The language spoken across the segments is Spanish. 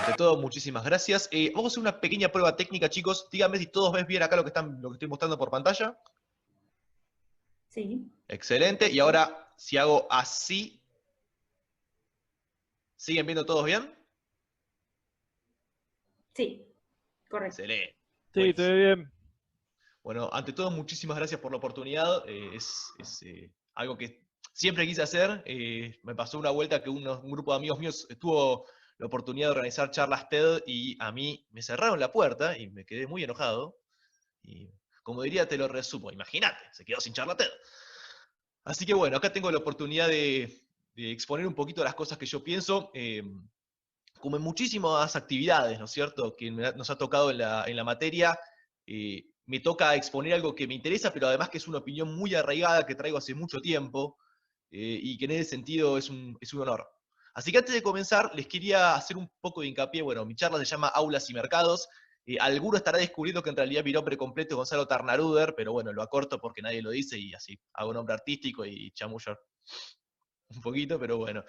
ante todo, muchísimas gracias. Vamos a hacer una pequeña prueba técnica, chicos. Díganme si todos ven bien acá lo que estoy mostrando por pantalla. Sí. Excelente. Y Perfecto. ahora, si hago así, ¿siguen viendo todos bien? Sí, correcto. Excelente. Sí, te Buenísimo. ve bien. Bueno, ante todo, muchísimas gracias por la oportunidad. Es algo que siempre quise hacer. Me pasó una vuelta que un grupo de amigos míos tuvo la oportunidad de organizar charlas TED y a mí me cerraron la puerta y me quedé muy enojado. Y como diría, te lo resumo. Imagínate, se quedó sin charla TED. Así que bueno, acá tengo la oportunidad de exponer un poquito las cosas que yo pienso. Como en muchísimas actividades, ¿no es cierto?, que nos ha tocado en la materia, me toca exponer algo que me interesa, pero además que es una opinión muy arraigada que traigo hace mucho tiempo, y que en ese sentido es un honor. Así que antes de comenzar, les quería hacer un poco de hincapié. Bueno, mi charla se llama Aulas y Mercados. Alguno estará descubriendo que en realidad mi nombre completo es Gonzalo Tarnaruder, pero bueno, lo acorto porque nadie lo dice y así hago nombre artístico y chamullo un poquito, pero bueno.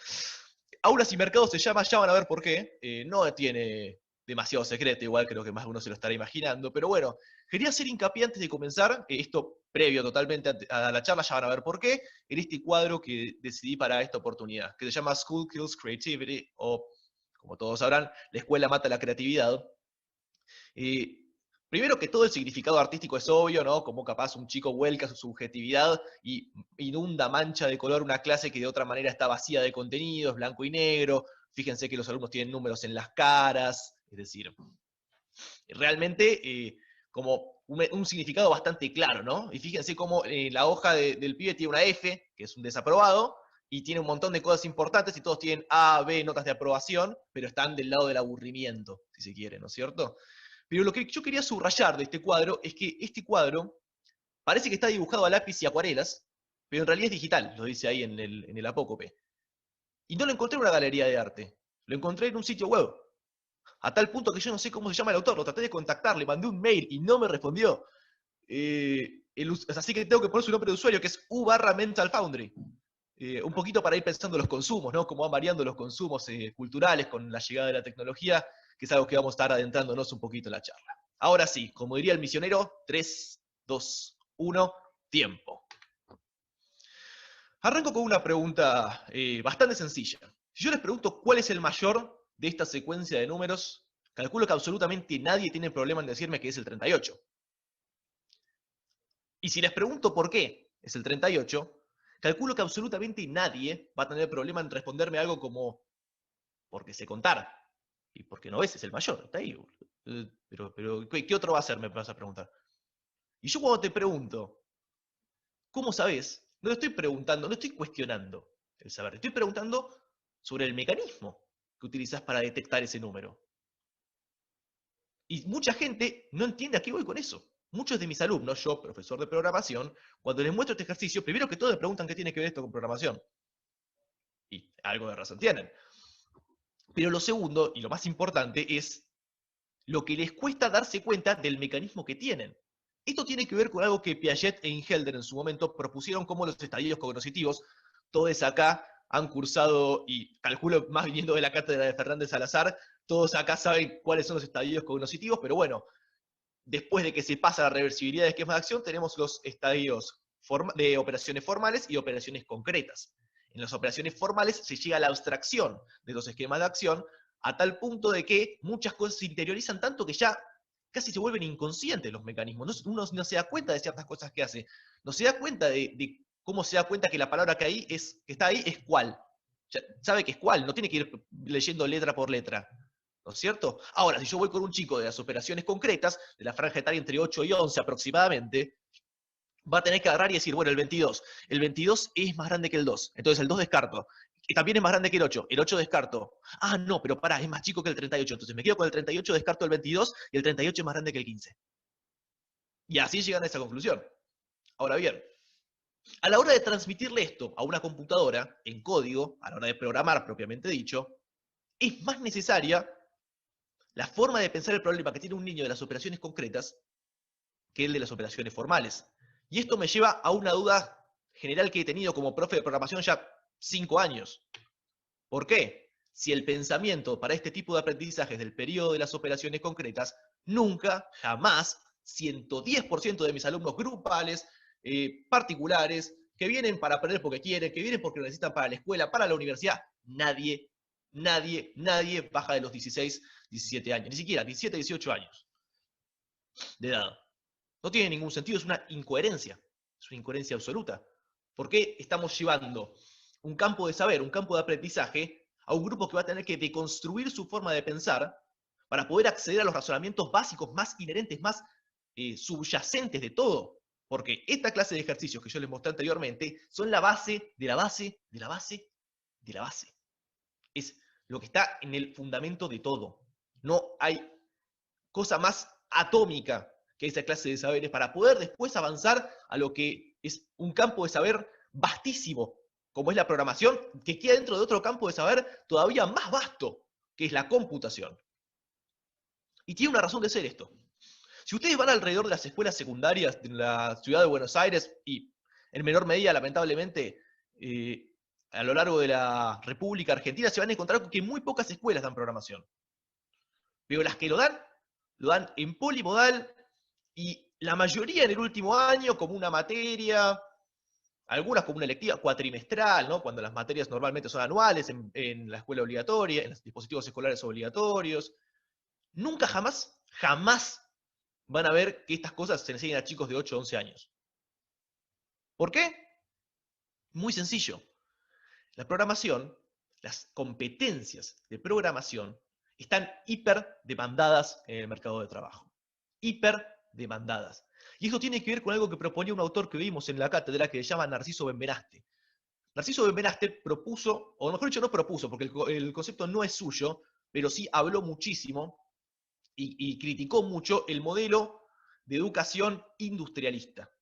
Aulas y Mercados se llama, ya van a ver por qué. No tiene demasiado secreto, igual creo que más de uno se lo estará imaginando, pero bueno, quería hacer hincapié antes de comenzar, esto previo totalmente a la charla, ya van a ver por qué, en este cuadro que decidí para esta oportunidad, que se llama School Kills Creativity, o como todos sabrán, la escuela mata la creatividad. Primero que todo, el significado artístico es obvio, ¿no? Como capaz un chico vuelca su subjetividad y inunda mancha de color una clase que de otra manera está vacía de contenidos, blanco y negro. Fíjense que los alumnos tienen números en las caras, es decir, realmente como un significado bastante claro, ¿no? Y fíjense cómo la hoja del pibe tiene una F, que es un desaprobado, y tiene un montón de cosas importantes, y todos tienen A, B, notas de aprobación, pero están del lado del aburrimiento, si se quiere, ¿no es cierto? Pero lo que yo quería subrayar de este cuadro es que este cuadro parece que está dibujado a lápiz y acuarelas, pero en realidad es digital, lo dice ahí en el apócope. Y no lo encontré en una galería de arte, lo encontré en un sitio web. A tal punto que yo no sé cómo se llama el autor, lo traté de contactar, le mandé un mail y no me respondió. Así que tengo que poner su nombre de usuario, que es U/Mental Foundry. Un poquito para ir pensando los consumos, ¿no? Cómo van variando los consumos culturales con la llegada de la tecnología, que es algo que vamos a estar adentrándonos un poquito en la charla. Ahora sí, como diría el misionero, 3, 2, 1, tiempo. Arranco con una pregunta bastante sencilla. Si yo les pregunto cuál es el mayor de esta secuencia de números, calculo que absolutamente nadie tiene problema en decirme que es el 38. Y si les pregunto por qué es el 38, calculo que absolutamente nadie va a tener problema en responderme algo como porque sé contar. Y porque no ves, es el mayor, está ahí. Pero ¿qué otro va a ser? Me vas a preguntar. Y yo cuando te pregunto, ¿cómo sabes? No te estoy preguntando, no estoy cuestionando el saber, te estoy preguntando sobre el mecanismo que utilizas para detectar ese número. Y mucha gente no entiende a qué voy con eso. Muchos de mis alumnos, yo, profesor de programación, cuando les muestro este ejercicio, primero que todo me preguntan qué tiene que ver esto con programación. Y algo de razón tienen. Pero lo segundo, y lo más importante, es lo que les cuesta darse cuenta del mecanismo que tienen. Esto tiene que ver con algo que Piaget e Ingelder en su momento propusieron como los estadios cognitivos. Todos acá han cursado, y calculo más viniendo de la cátedra de Fernández Salazar, todos acá saben cuáles son los estadios cognitivos, pero bueno, después de que se pasa la reversibilidad de esquemas de acción, tenemos los estadios de operaciones formales y operaciones concretas. En las operaciones formales se llega a la abstracción de los esquemas de acción a tal punto de que muchas cosas se interiorizan tanto que ya casi se vuelven inconscientes los mecanismos. Uno no se da cuenta de ciertas cosas que hace. No se da cuenta de cómo se da cuenta que la palabra que está ahí es cuál. Ya sabe que es cuál, no tiene que ir leyendo letra por letra. ¿No es cierto? Ahora, si yo voy con un chico de las operaciones concretas, de la franja etaria entre 8 y 11 aproximadamente, va a tener que agarrar y decir, bueno, el 22. El 22 es más grande que el 2. Entonces el 2 descarto. Y también es más grande que el 8. El 8 descarto. Ah, no, pero pará, es más chico que el 38. Entonces me quedo con el 38, descarto el 22, y el 38 es más grande que el 15. Y así llegan a esa conclusión. Ahora bien, a la hora de transmitirle esto a una computadora, en código, a la hora de programar propiamente dicho, es más necesaria la forma de pensar el problema que tiene un niño de las operaciones concretas que el de las operaciones formales. Y esto me lleva a una duda general que he tenido como profe de programación ya 5 años. ¿Por qué? si el pensamiento para este tipo de aprendizajes del periodo de las operaciones concretas, nunca, jamás, 110% de mis alumnos grupales, particulares, que vienen para aprender porque quieren, que vienen porque lo necesitan para la escuela, para la universidad, nadie baja de los 16, 17 años, ni siquiera 17, 18 años de edad. No tiene ningún sentido, es una incoherencia absoluta. ¿Por qué estamos llevando un campo de saber, un campo de aprendizaje a un grupo que va a tener que deconstruir su forma de pensar para poder acceder a los razonamientos básicos más inherentes, más subyacentes de todo? Porque esta clase de ejercicios que yo les mostré anteriormente son la base de la base de la base de la base. Es lo que está en el fundamento de todo. No hay cosa más atómica que esa clase de saberes para poder después avanzar a lo que es un campo de saber vastísimo, como es la programación, que queda dentro de otro campo de saber todavía más vasto, que es la computación. Y tiene una razón de ser esto. Si ustedes van alrededor de las escuelas secundarias de la ciudad de Buenos Aires y en menor medida, lamentablemente, a lo largo de la República Argentina, se van a encontrar que muy pocas escuelas dan programación. Pero las que lo dan en polimodal y la mayoría en el último año como una materia, algunas como una electiva cuatrimestral, ¿no? Cuando las materias normalmente son anuales en la escuela obligatoria, en los dispositivos escolares obligatorios. Nunca jamás van a ver que estas cosas se enseñan a chicos de 8 o 11 años. ¿Por qué? Muy sencillo. La programación, las competencias de programación, están hiper demandadas en el mercado de trabajo. Hiper demandadas. Y esto tiene que ver con algo que proponía un autor que vimos en la cátedra que se llama Narciso Benvenaste. Narciso Benvenaste propuso, o mejor dicho, no propuso, porque el concepto no es suyo, pero sí habló muchísimo y criticó mucho el modelo de educación industrialista.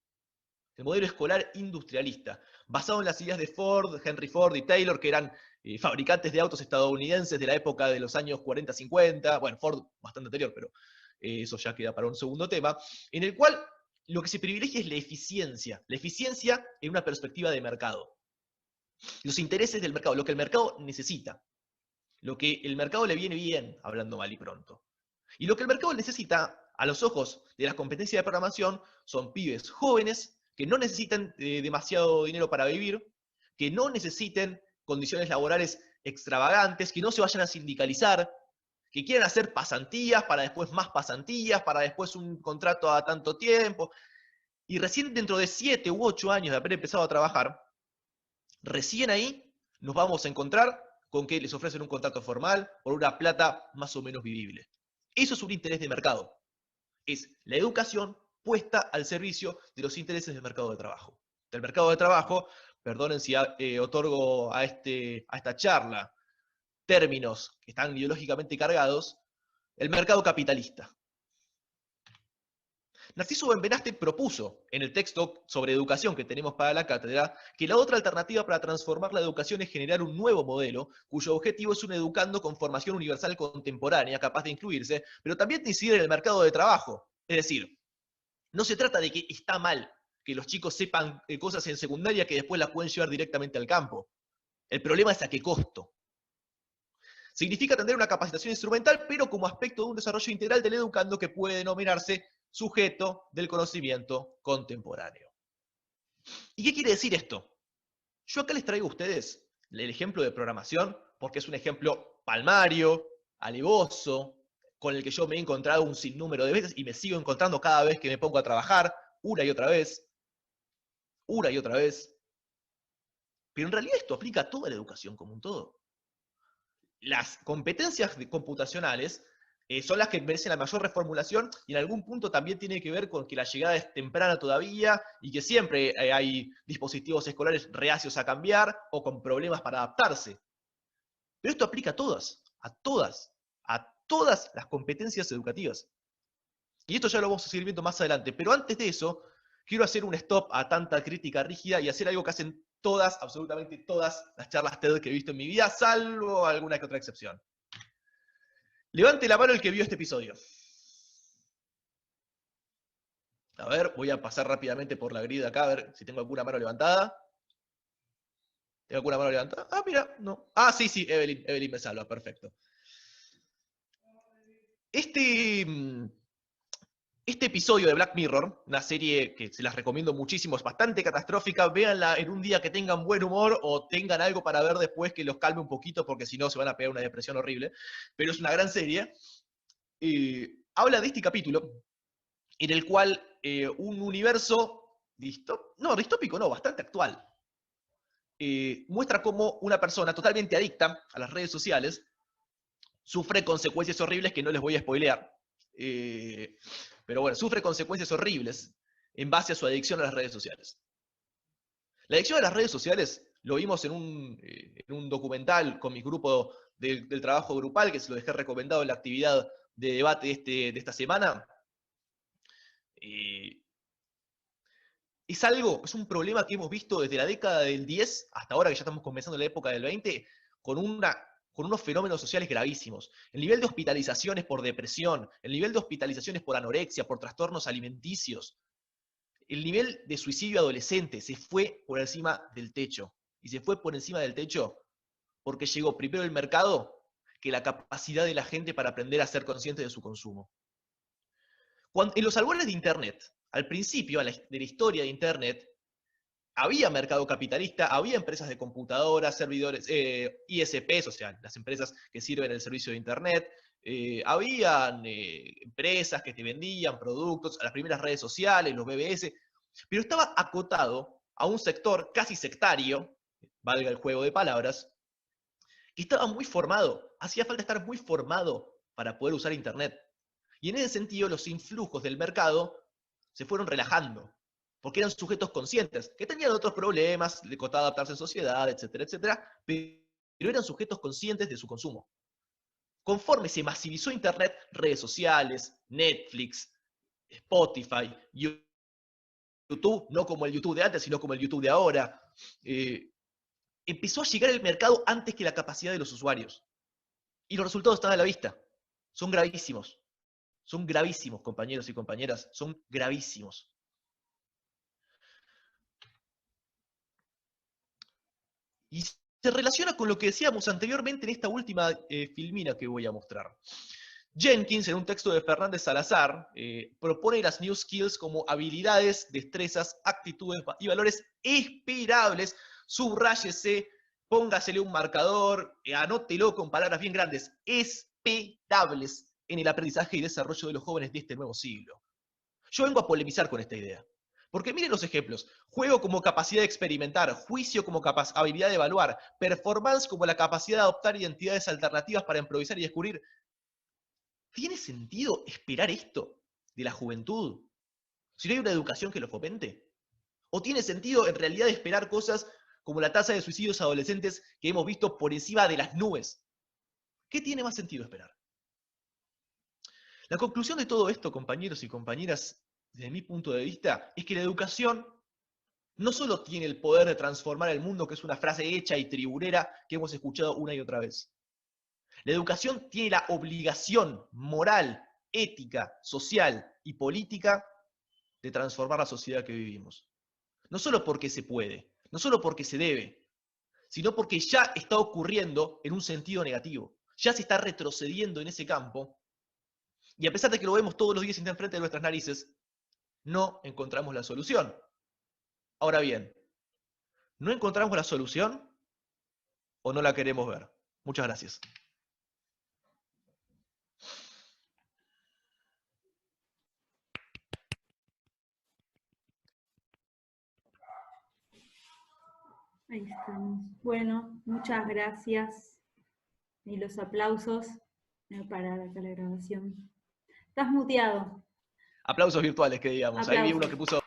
El modelo escolar industrialista, basado en las ideas de Ford, Henry Ford y Taylor, que eran fabricantes de autos estadounidenses de la época de los años 40-50, bueno, Ford bastante anterior, pero eso ya queda para un segundo tema, en el cual lo que se privilegia es la eficiencia en una perspectiva de mercado. Los intereses del mercado, lo que el mercado necesita, lo que el mercado le viene bien, hablando mal y pronto. Y lo que el mercado necesita, a los ojos de las competencias de programación, son pibes jóvenes que no necesiten demasiado dinero para vivir, que no necesiten condiciones laborales extravagantes, que no se vayan a sindicalizar, que quieran hacer pasantías, para después más pasantías, para después un contrato a tanto tiempo. Y recién dentro de 7 u 8 años de haber empezado a trabajar, recién ahí nos vamos a encontrar con que les ofrecen un contrato formal por una plata más o menos vivible. Eso es un interés de mercado. Es la educación puesta al servicio de los intereses del mercado de trabajo. Del mercado de trabajo, perdonen si otorgo a esta charla términos que están ideológicamente cargados, el mercado capitalista. Narciso Benvenaste propuso en el texto sobre educación que tenemos para la cátedra que la otra alternativa para transformar la educación es generar un nuevo modelo cuyo objetivo es un educando con formación universal contemporánea capaz de incluirse, pero también de incidir en el mercado de trabajo. Es decir, no se trata de que está mal que los chicos sepan cosas en secundaria que después las pueden llevar directamente al campo. El problema es a qué costo. Significa tener una capacitación instrumental, pero como aspecto de un desarrollo integral del educando que puede denominarse sujeto del conocimiento contemporáneo. ¿Y qué quiere decir esto? Yo acá les traigo a ustedes el ejemplo de programación, porque es un ejemplo palmario, alevoso, con el que yo me he encontrado un sinnúmero de veces y me sigo encontrando cada vez que me pongo a trabajar, una y otra vez, Pero en realidad esto aplica a toda la educación como un todo. Las competencias computacionales son las que merecen la mayor reformulación y en algún punto también tiene que ver con que la llegada es temprana todavía y que siempre hay dispositivos escolares reacios a cambiar o con problemas para adaptarse. Pero esto aplica a todas las competencias educativas. Y esto ya lo vamos a seguir viendo más adelante. Pero antes de eso, quiero hacer un stop a tanta crítica rígida y hacer algo que hacen todas, absolutamente todas las charlas TED que he visto en mi vida, salvo alguna que otra excepción. Levante la mano el que vio este episodio. A ver, voy a pasar rápidamente por la grida acá, a ver si tengo alguna mano levantada. ¿Tengo alguna mano levantada? Ah, mira, no. Ah, sí, sí, Evelyn me salva, perfecto. Este episodio de Black Mirror, una serie que se las recomiendo muchísimo, es bastante catastrófica, véanla en un día que tengan buen humor o tengan algo para ver después que los calme un poquito, porque si no se van a pegar una depresión horrible, pero es una gran serie. Habla de este capítulo en el cual un universo distópico no, bastante actual, muestra cómo una persona totalmente adicta a las redes sociales sufre consecuencias horribles que no les voy a spoilear. Pero bueno, sufre consecuencias horribles en base a su adicción a las redes sociales. La adicción a las redes sociales lo vimos en un documental con mi grupo del trabajo grupal, que se lo dejé recomendado en la actividad de debate de esta semana. Es un problema que hemos visto desde la década del 10 hasta ahora, que ya estamos comenzando la época del 20, con unos fenómenos sociales gravísimos. El nivel de hospitalizaciones por depresión, el nivel de hospitalizaciones por anorexia, por trastornos alimenticios, el nivel de suicidio adolescente se fue por encima del techo. Y se fue por encima del techo porque llegó primero el mercado que la capacidad de la gente para aprender a ser consciente de su consumo. En los albores de Internet, al principio de la historia de Internet, había mercado capitalista, había empresas de computadoras, servidores, ISPs, o sea, las empresas que sirven el servicio de Internet, habían empresas que te vendían productos, a las primeras redes sociales, los BBS, pero estaba acotado a un sector casi sectario, valga el juego de palabras, que estaba muy formado, hacía falta estar muy formado para poder usar Internet. Y en ese sentido, los influjos del mercado se fueron relajando, porque eran sujetos conscientes, que tenían otros problemas, le costaba adaptarse en sociedad, etcétera, etcétera, pero eran sujetos conscientes de su consumo. Conforme se masivizó Internet, redes sociales, Netflix, Spotify, YouTube, no como el YouTube de antes, sino como el YouTube de ahora, empezó a llegar al mercado antes que la capacidad de los usuarios. Y los resultados están a la vista. Son gravísimos. Son gravísimos, compañeros y compañeras. Son gravísimos. Y se relaciona con lo que decíamos anteriormente en esta última filmina que voy a mostrar. Jenkins, en un texto de Fernández Salazar, propone las New Skills como habilidades, destrezas, actitudes y valores esperables. Subráyese, póngasele un marcador, anótelo con palabras bien grandes, esperables en el aprendizaje y desarrollo de los jóvenes de este nuevo siglo. Yo vengo a polemizar con esta idea. Porque miren los ejemplos. Juego como capacidad de experimentar, juicio como habilidad de evaluar, performance como la capacidad de adoptar identidades alternativas para improvisar y descubrir. ¿Tiene sentido esperar esto de la juventud si no hay una educación que lo fomente? ¿O tiene sentido en realidad esperar cosas como la tasa de suicidios adolescentes que hemos visto por encima de las nubes? ¿Qué tiene más sentido esperar? La conclusión de todo esto, compañeros y compañeras, desde mi punto de vista, es que la educación no solo tiene el poder de transformar el mundo, que es una frase hecha y tribunera que hemos escuchado una y otra vez. La educación tiene la obligación moral, ética, social y política de transformar la sociedad que vivimos. No solo porque se puede, no solo porque se debe, sino porque ya está ocurriendo en un sentido negativo. Ya se está retrocediendo en ese campo. Y a pesar de que lo vemos todos los días enfrente de nuestras narices, no encontramos la solución. Ahora bien, ¿no encontramos la solución o no la queremos ver? Muchas gracias. Ahí estamos. Bueno, muchas gracias. Y los aplausos. Voy a parar acá la grabación. Estás muteado. Aplausos virtuales, que digamos. Aplausos. Ahí vi uno que puso